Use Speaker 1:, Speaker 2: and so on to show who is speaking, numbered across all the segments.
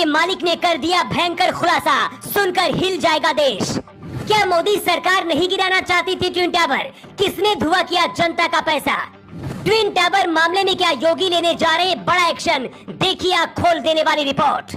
Speaker 1: के मालिक ने कर दिया भयंकर खुलासा, सुनकर हिल जाएगा देश। क्या मोदी सरकार नहीं गिराना चाहती थी ट्विन टावर? किसने धुआं किया जनता का पैसा? ट्विन टावर मामले में क्या योगी लेने जा रहे बड़ा एक्शन? देखिए आंख खोल देने वाली रिपोर्ट।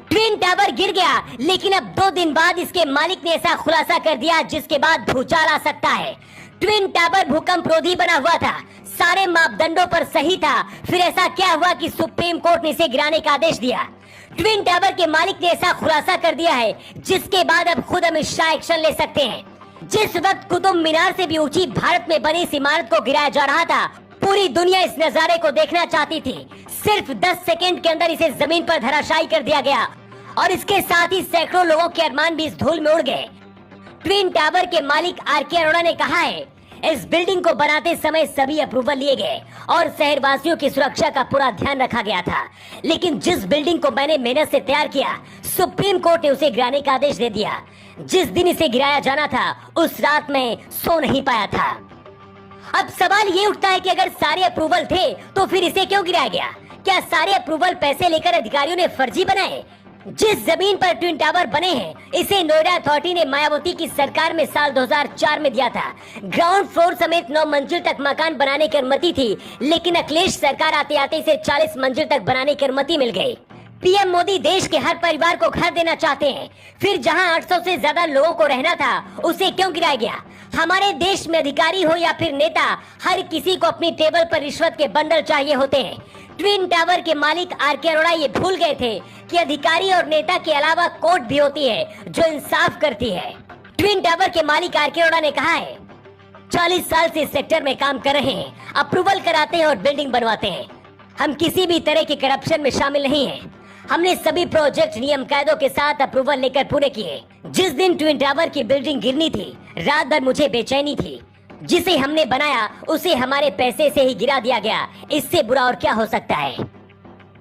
Speaker 1: ट्विन टावर गिर गया, लेकिन अब 2 दिन बाद इसके मालिक ने ऐसा खुलासा कर दिया जिसके बाद भूचाल आ सकता है। ट्विन टावर भूकंप रोधी बना हुआ था, सारे मापदंडों पर सही था, फिर ऐसा क्या हुआ कि सुप्रीम कोर्ट ने इसे गिराने का आदेश दिया? ट्विन टावर के मालिक ने ऐसा खुलासा कर दिया है जिसके बाद अब खुद अमित शाह एक्शन ले सकते हैं। जिस वक्त कुतुब मीनार से भी ऊंची भारत में बनी इस इमारत को गिराया जा रहा था, पूरी दुनिया इस नजारे को देखना चाहती थी। सिर्फ 10 सेकेंड के अंदर इसे जमीन पर धराशायी कर दिया गया और इसके साथ ही सैकड़ों लोगों के अरमान भी इस धूल में उड़ गए। ट्विन टावर के मालिक आर.के. अरोड़ा ने कहा है, इस बिल्डिंग को बनाते समय सभी अप्रूवल लिए गए और शहरवासियों की सुरक्षा का पूरा ध्यान रखा गया था, लेकिन जिस बिल्डिंग को मैंने मेहनत से तैयार किया, सुप्रीम कोर्ट ने उसे गिराने का आदेश दे दिया। जिस दिन इसे गिराया जाना था, उस रात में सो नहीं पाया था। अब सवाल ये उठता है कि अगर सारे अप्रूवल थे तो फिर इसे क्यों गिराया गया? क्या सारे अप्रूवल पैसे लेकर अधिकारियों ने फर्जी बनाए? जिस जमीन पर ट्विन टावर बने हैं, इसे नोएडा अथॉरिटी ने मायावती की सरकार में साल 2004 में दिया था। ग्राउंड फ्लोर समेत 9 मंजिल तक मकान बनाने की अनुमति थी, लेकिन अखिलेश सरकार आते आते इसे 40 मंजिल तक बनाने की अनुमति मिल गई। पीएम मोदी देश के हर परिवार को घर देना चाहते हैं, फिर जहां 800 से ज्यादा लोगों को रहना था, उसे क्यों गिराया गया? हमारे देश में अधिकारी हो या फिर नेता, हर किसी को अपनी टेबल पर रिश्वत के बंडल चाहिए होते हैं। ट्विन टावर के मालिक आर.के. अरोड़ा ये भूल गए थे कि अधिकारी और नेता के अलावा कोर्ट भी होती है जो इंसाफ करती है। ट्विन टावर के मालिक आर.के. अरोड़ा ने कहा है, 40 साल से इस सेक्टर में काम कर रहे हैं, अप्रूवल कराते हैं और बिल्डिंग बनवाते हैं। हम किसी भी तरह के करप्शन में शामिल नहीं हैं। हमने सभी प्रोजेक्ट नियम कायदों के साथ अप्रूवल लेकर पूरे किए। जिस दिन ट्विन टावर की बिल्डिंग गिरनी थी, रात भर मुझे बेचैनी थी। जिसे हमने बनाया उसे हमारे पैसे से ही गिरा दिया गया, इससे बुरा और क्या हो सकता है?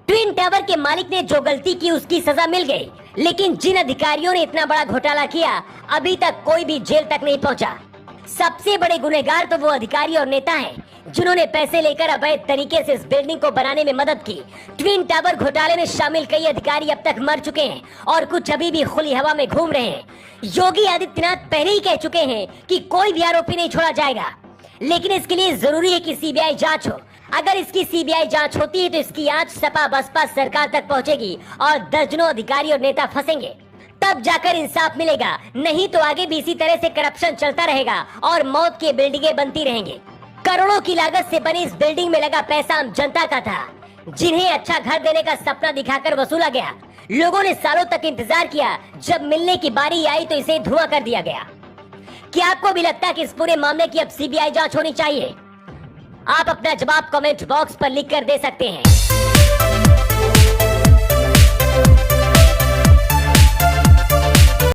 Speaker 1: ट्विन टावर के मालिक ने जो गलती की उसकी सजा मिल गई, लेकिन जिन अधिकारियों ने इतना बड़ा घोटाला किया, अभी तक कोई भी जेल तक नहीं पहुंचा। सबसे बड़े गुनहगार तो वो अधिकारी और नेता हैं जिन्होंने पैसे लेकर अवैध तरीके से इस बिल्डिंग को बनाने में मदद की। ट्विन टावर घोटाले में शामिल कई अधिकारी अब तक मर चुके हैं और कुछ अभी भी खुली हवा में घूम रहे हैं। योगी आदित्यनाथ पहले ही कह चुके हैं कि कोई भी आरोपी नहीं छोड़ा जाएगा, लेकिन इसके लिए जरूरी है कि सीबीआई जांच हो। अगर इसकी सीबीआई जांच होती है तो इसकी आंच सपा बसपा सरकार तक पहुंचेगी और दर्जनों अधिकारी और नेता फंसेंगे, तब जाकर इंसाफ मिलेगा। नहीं तो आगे भी इसी तरह से करप्शन चलता रहेगा और मौत की बिल्डिंगें बनती रहेंगी। करोड़ों की लागत से बनी इस बिल्डिंग में लगा पैसा आम जनता का था, जिन्हें अच्छा घर देने का सपना दिखाकर वसूला गया। लोगों ने सालों तक इंतजार किया, जब मिलने की बारी आई तो इसे धुआं कर दिया गया। क्या आपको भी लगता है कि इस पूरे मामले की अब सीबीआई जांच होनी चाहिए? आप अपना जवाब कमेंट बॉक्स पर लिख कर दे सकते हैं।